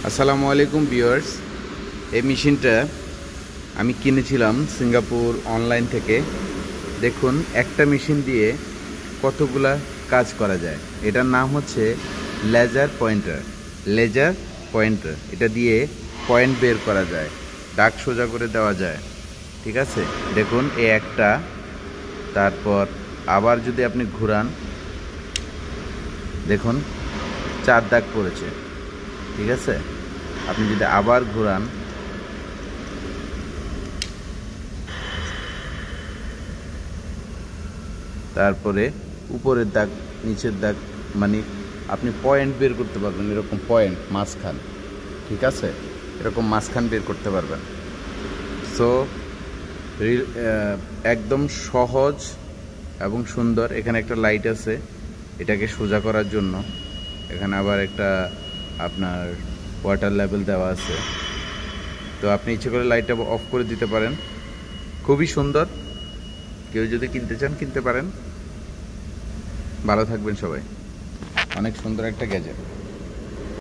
আসসালামু আলাইকুম ভিউয়ার্স। এই মেশিনটা আমি কিনেছিলাম সিঙ্গাপুর অনলাইন থেকে। দেখুন একটা মেশিন দিয়ে কতগুলা কাজ করা যায়। এটার নাম হচ্ছে লেজার পয়েন্টার। এটা দিয়ে পয়েন্ট বের করা যায়, দাগ সোজা করে দেওয়া যায়। ঠিক আছে, দেখুন এই একটা, তারপর আবার যদি আপনি ঘুরান দেখুন 4 দাগ পড়েছে। ঠিক আছে, আপনি যদি আবার ঘুরান তারপরে উপরের দাগ নিচের দাগ, মানে আপনি পয়েন্ট বের করতে পারবেন, এরকম পয়েন্ট মাঝখান। ঠিক আছে, এরকম মাঝখান বের করতে পারবেন। সো একদম সহজ এবং সুন্দর। এখানে একটা লাইট আছে এটাকে সোজা করার জন্য, এখানে আবার একটা আপনার ওয়াটার লেভেল দেওয়া আছে। তো আপনি ইচ্ছে করে লাইটটা অফ করে দিতে পারেন। খুবই সুন্দর, কেউ যদি কিনতে চান কিনতে পারেন। ভালো থাকবেন সবাই। অনেক সুন্দর একটা গ্যাজেট।